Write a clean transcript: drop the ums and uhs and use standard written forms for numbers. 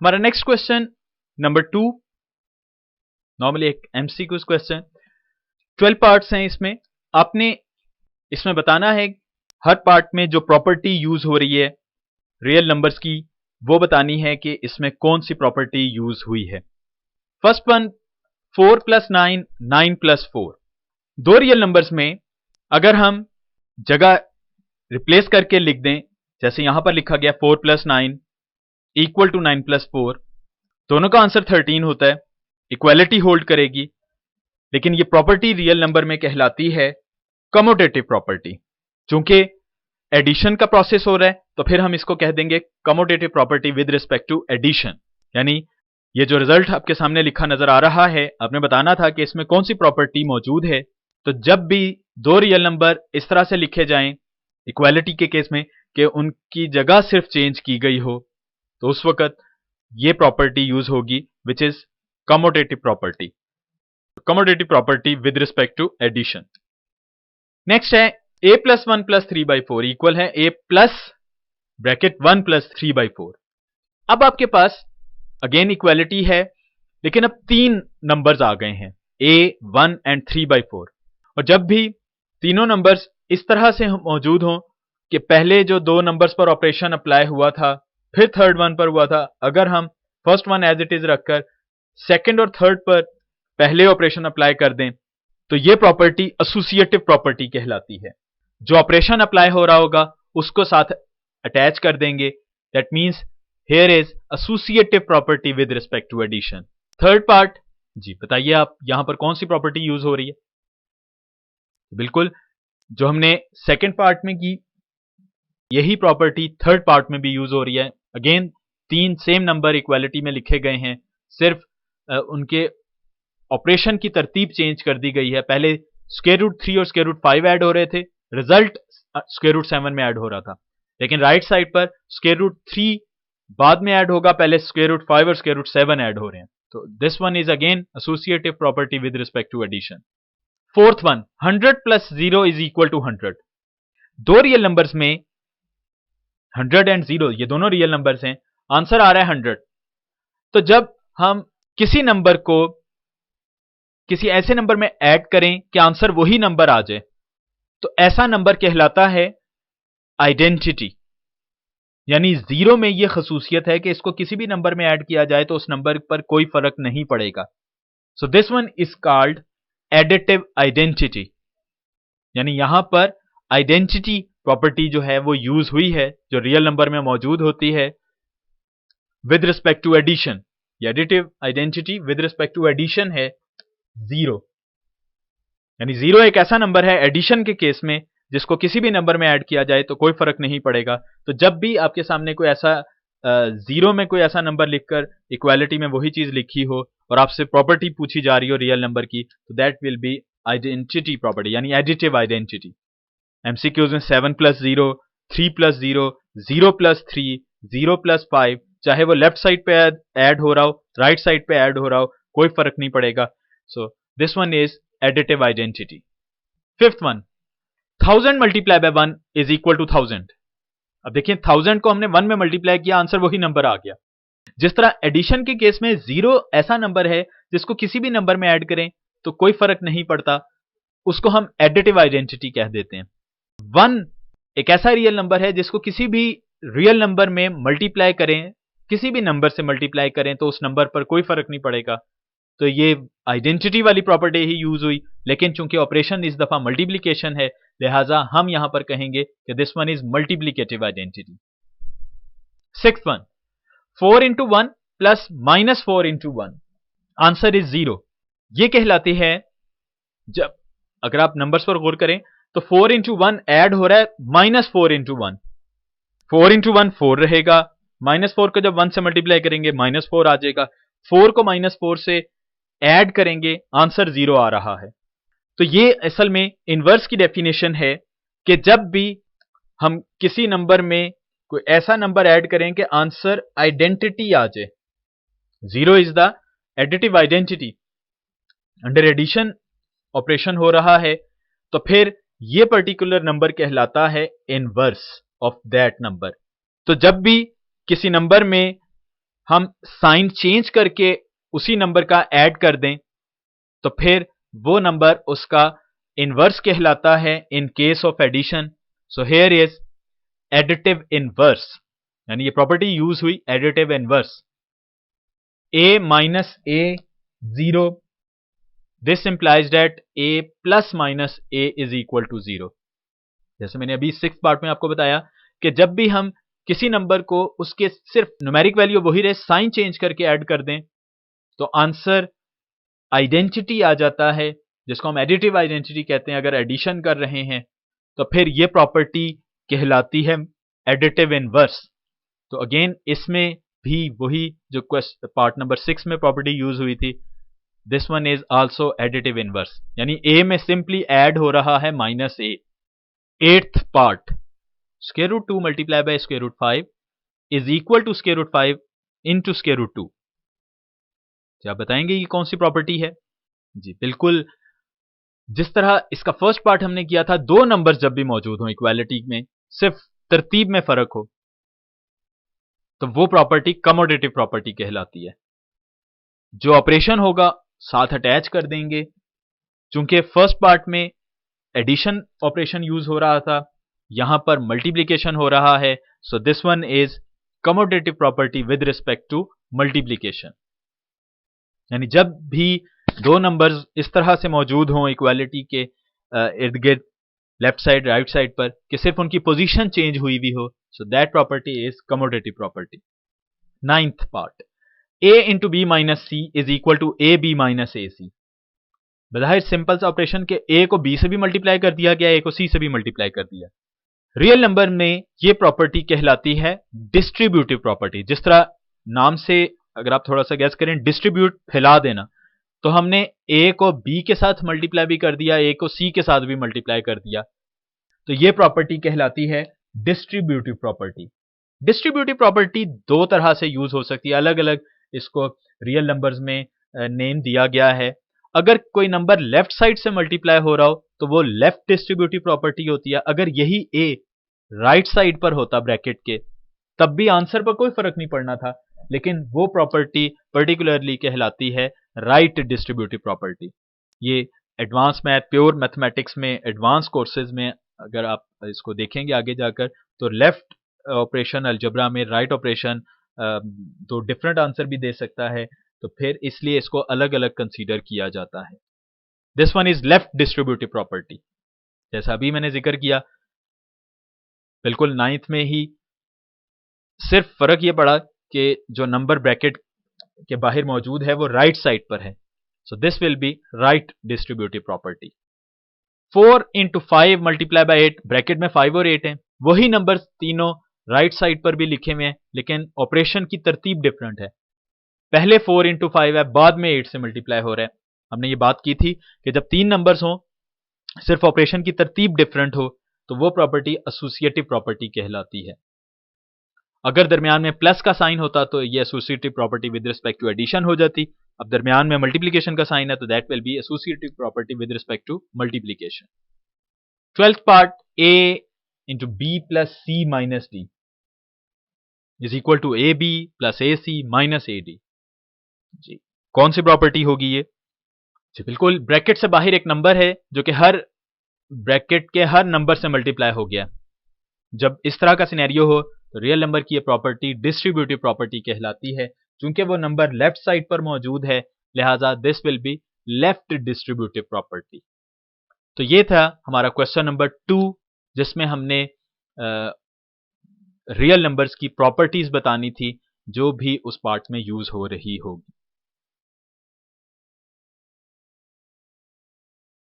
हमारा next question number 2, normally एक MCQs question, 12 parts हैं इसमें। आपने इसमें बताना है हर पार्ट में जो प्रॉपर्टी यूज हो रही है रियल नंबर्स की, वो बतानी है कि इसमें कौन सी प्रॉपर्टी यूज हुई है। First one, 4 + 9, 9 + 4। दो रियल नंबर्स में अगर हम जगह रिप्लेस करके लिख दें, जैसे यहां पर लिखा गया 4 + 9 = 9 + 4, दोनों का आंसर 13 होता है, इक्वालिटी होल्ड करेगी। लेकिन ये प्रॉपर्टी रियल नंबर में कहलाती है कमोटेटिव प्रॉपर्टी। चूंकि एडिशन का प्रोसेस हो रहा है तो फिर हम इसको कह देंगे commutative property with respect to addition. यानी ये जो रिजल्ट आपके सामने लिखा नजर आ रहा है, आपने बताना था कि इसमें कौन सी प्रॉपर्टी मौजूद है। तो जब भी दो रियल नंबर इस तरह से लिखे जाएं इक्वालिटी के केस में कि उनकी जगह सिर्फ चेंज की गई हो, तो उस वक्त ये प्रॉपर्टी यूज होगी which is commutative property, commutative property with respect to addition. Next है a + 1 + 3/4 इक्वल है a प्लस ब्रैकेट 1 + 3/4। अब आपके पास अगेन इक्वालिटी है, लेकिन अब तीन नंबर्स आ गए हैं a, 1 एंड 3/4। और जब भी तीनों नंबर्स इस तरह से मौजूद हों कि पहले जो दो नंबर्स पर ऑपरेशन अप्लाई हुआ था फिर थर्ड वन पर हुआ था, अगर हम first one as it is रखकर सेकंड और थर्ड पर पहले ऑपरेशन अप्लाई कर दें तो ये प्रॉपर्टी एसोसिएटिव प्रॉपर्टी कहलाती है। जो ऑपरेशन अप्लाई हो रहा होगा उसको साथ अटैच कर देंगे, that means here is associative property with respect to addition. Third part, जी बताइए आप यहां पर कौन सी प्रॉपर्टी यूज हो रही है? बिल्कुल जो हमने सेकंड पार्ट में की यही प्रॉपर्टी थर्ड पार्ट में भी यूज हो रही है। अगेन तीन सेम नंबर इक्वालिटी में लिखे गए हैं, सिर्फ उनके ऑपरेशन की तरतीब चेंज कर दी गई है। पहले √3 और √5 ऐड हो रहे थे, रिजल्ट √7 में ऐड हो रहा था। लेकिन राइट साइड पर √3 बाद में ऐड होगा, पहले √5 और √7 ऐड हो रहे हैं। तो this one is again associative property with respect to addition. Fourth one, 100 + 0 = 100। दो रियल नंबर्स में 100 एंड 0 ये दोनों रियल नंबर्स हैं, आंसर आ रहा है 100। तो जब हम किसी नंबर को किसी ऐसे नंबर में ऐड करें कि आंसर वही नंबर आ जाए, तो ऐसा नंबर कहलाता है आइडेंटिटी। यानी 0 में यह खसूसियत है कि इसको किसी भी नंबर में ऐड किया जाए तो उस नंबर पर कोई फर्क नहीं पड़ेगा। सो this one is called additive identity. यानी यहां पर आइडेंटिटी प्रॉपर्टी जो है वो यूज हुई है, जो रियल नंबर में मौजूद होती है with respect to addition. Additive identity with respect to addition है 0। यानी 0 एक ऐसा नंबर है एडिशन के केस में जिसको किसी भी नंबर में ऐड किया जाए तो कोई फर्क नहीं पड़ेगा। तो जब भी आपके सामने कोई ऐसा 0 में कोई ऐसा नंबर लिखकर इक्वालिटी में वही चीज लिखी हो और आपसे प्रॉपर्टी पूछी जा रही हो रियल नंबर की, तो that will B identity property, यानी एडिटिव आइडेंटिटी। एमसीक्यूज में 7 + 0, 3 + 0, 0 + 3, 0 + 5, चाहे वो लेफ्ट साइड पे ऐड हो रहा हो राइट साइड पे ऐड हो रहा हो, कोई फर्क नहीं पड़ेगा। सो this one is additive identity. Fifth one, 1000 × 1 = 1000। अब देखिए 1000 को हमने 1 में मल्टीप्लाई किया, आंसर वही नंबर आ गया। जिस तरह एडिशन के केस में 0 ऐसा नंबर है जिसको किसी भी नंबर में ऐड करें तो कोई फर्क नहीं पड़ता, उसको हम एडिटिव आइडेंटिटी कह देते हैं। 1 एक ऐसा रियल नंबर है जिसको किसी भी रियल नंबर में मल्टीप्लाई करें, किसी भी नंबर से मल्टीप्लाई करें तो उस नंबर पर कोई फर्क नहीं पड़ेगा। तो ये आइडेंटिटी वाली प्रॉपर्टी ही यूज हुई, लेकिन चूंकि ऑपरेशन इस दफा मल्टीप्लीकेशन है लिहाजा हम यहां पर कहेंगे कि this one is multiplicative identity. Sixth one, 4 × 1 + -4 × 1, answer is 0। ये कहलाती है, जब अगर आप नंबर्स पर गौर करें तो 4 × 1 ऐड हो रहा है -4 × 1। 4 × 1 4 रहेगा, -4 को जब 1 से मल्टीप्लाई करेंगे -4 आ जाएगा, 4 को -4 से ऐड करेंगे आंसर 0 आ रहा है। तो ये असल में इनवर्स की डेफिनेशन है कि जब भी हम किसी नंबर में कोई ऐसा नंबर ऐड करें कि आंसर आइडेंटिटी आ जाए, 0 is the additive identity under addition operation हो रहा है, तो फिर ये पर्टिकुलर नंबर कहलाता है इनवर्स ऑफ दैट नंबर। तो जब भी किसी नंबर में हम साइन चेंज करके उसी नंबर का ऐड कर दें तो फिर वो नंबर उसका इनवर्स कहलाता है in case of addition. So here is additive inverse, यानी ये प्रॉपर्टी यूज हुई additive inverse. a minus a 0, this implies that a plus minus a is equal to 0। जैसे मैंने अभी 6th पार्ट में आपको बताया कि जब भी हम किसी नंबर को उसके सिर्फ न्यूमेरिक वैल्यू वही रहे, साइन चेंज करके ऐड कर दें तो आंसर आइडेंटिटी आ जाता है, जिसको हम एडिटिव आइडेंटिटी कहते हैं। अगर एडिशन कर रहे हैं तो फिर ये प्रॉपर्टी कहलाती है एडिटिव इनवर्स। तो अगेन इसमें भी वही जो पार्ट नंबर 6 में प्रॉपर्टी यूज हुई थी, this one is also additive inverse, यानी a में सिंपली ऐड हो रहा है minus a। 8th part square root 2 multiply by square root 5 is equal to square root 5 into square root 2। क्या बताएंगे ये कौन सी प्रॉपर्टी है? जी बिल्कुल, जिस तरह इसका फर्स्ट पार्ट हमने किया था, दो नंबर्स जब भी मौजूद हो इक्वालिटी में, सिर्फ तरतीब में फर्क हो, तो वो प्रॉपर्टी कमोडेटिव प्रॉपर्टी कहलाती है। जो ऑपरेशन होगा साथ अटैच कर देंगे। चूंकि फर्स्ट पार्ट में एडिशन ऑपरेशन यूज हो रहा था, यहां पर मल्टीप्लीकेशन हो रहा है, so this one is commutative property with respect to multiplication. यानी जब भी दो नंबर्स इस तरह से मौजूद हों इक्वालिटी के इर्द गिर्द, लेफ्ट साइड राइट साइड पर, कि सिर्फ उनकी पोजीशन चेंज हुई भी हो, so that property is commutative property. 9th part a into B minus C is equal to A B minus A C. बजाहिर सिंपल सा ऑपरेशन के a को b से भी मल्टीप्लाई कर दिया गया, a को c से भी मल्टीप्लाई कर दिया। रियल नंबर में ये प्रॉपर्टी कहलाती है डिस्ट्रीब्यूटिव प्रॉपर्टी। जिस तरह नाम से अगर आप थोड़ा सा गैस करें, डिस्ट्रीब्यूट फैला देना, तो हमने a को b के साथ मल्टीप्लाई भी कर दिया, a को c के साथ भी मल्टीप्लाई कर दिया, तो ये प्रॉपर्टी कहलाती है डिस्ट्रीब्यूटिव प्रॉपर्टी। डिस्ट्रीब्यूटिव प्रॉपर्टी दो तरह से यूज हो सकती है, अलग अलग इसको रियल नंबर्स में नेम दिया गया है। अगर कोई नंबर लेफ्ट साइड से मल्टीप्लाई हो रहा हो तो वो लेफ्ट डिस्ट्रीब्यूटिव प्रॉपर्टी होती है। अगर यही a राइट साइड पर होता ब्रैकेट के, तब भी आंसर पर कोई फर्क नहीं पड़ना था, लेकिन वो प्रॉपर्टी पर्टिकुलरली कहलाती है राइट डिस्ट्रीब्यूटिव प्रॉपर्टी। ये एडवांस मैथ, प्योर मैथमेटिक्स में, एडवांस कोर्सेज में अगर आप इसको देखेंगे आगे जाकर, तो लेफ्ट ऑपरेशन अलजबरा में राइट ऑपरेशन तो डिफरेंट आंसर भी दे सकता है, तो फिर इसलिए इसको अलग अलग कंसीडर किया जाता है। This one is left distributive property. जैसा अभी मैंने जिक्र किया, बिल्कुल 9th में ही सिर्फ फर्क ये पड़ा कि जो नंबर ब्रैकेट के बाहर मौजूद है वो राइट साइड पर है, so this will be right distributive property. 4 into 5 multiply by 8, bracket में 5 और 8 है, वही नंबर तीनों राइट साइड पर भी लिखे हुए हैं, लेकिन ऑपरेशन की तरतीब डिफरेंट है। पहले 4 इंटू 5 है, बाद में 8 से मल्टीप्लाई हो रहा है। हमने ये बात की थी कि जब तीन नंबर्स हो, सिर्फ ऑपरेशन की तरतीब डिफरेंट हो, तो वो प्रॉपर्टी एसोसिएटिव प्रॉपर्टी कहलाती है। अगर दरमियान में प्लस का साइन होता तो ये associative property with respect to addition हो जाती। अब दरमियान में मल्टीप्लिकेशन का साइन है तो that will be associative property with respect to multiplication. 12th part a into B plus C minus D is equal to A B plus A C minus A D. जी कौन सी property होगी ये? जी बिल्कुल, bracket से बाहर एक number है जो कि हर ब्रैकेट के हर नंबर से मल्टीप्लाई हो गया। जब इस तरह का सिनेरियो हो तो रियल नंबर की ये प्रॉपर्टी डिस्ट्रीब्यूटिव प्रॉपर्टी कहलाती है। चूंकि वो नंबर लेफ्ट साइड पर मौजूद है, लिहाजा this will be left distributive property. तो ये था हमारा क्वेश्चन नंबर 2, जिसमें हमने रियल नंबर्स की प्रॉपर्टीज बतानी थी जो भी उस पार्ट में यूज हो रही होगी।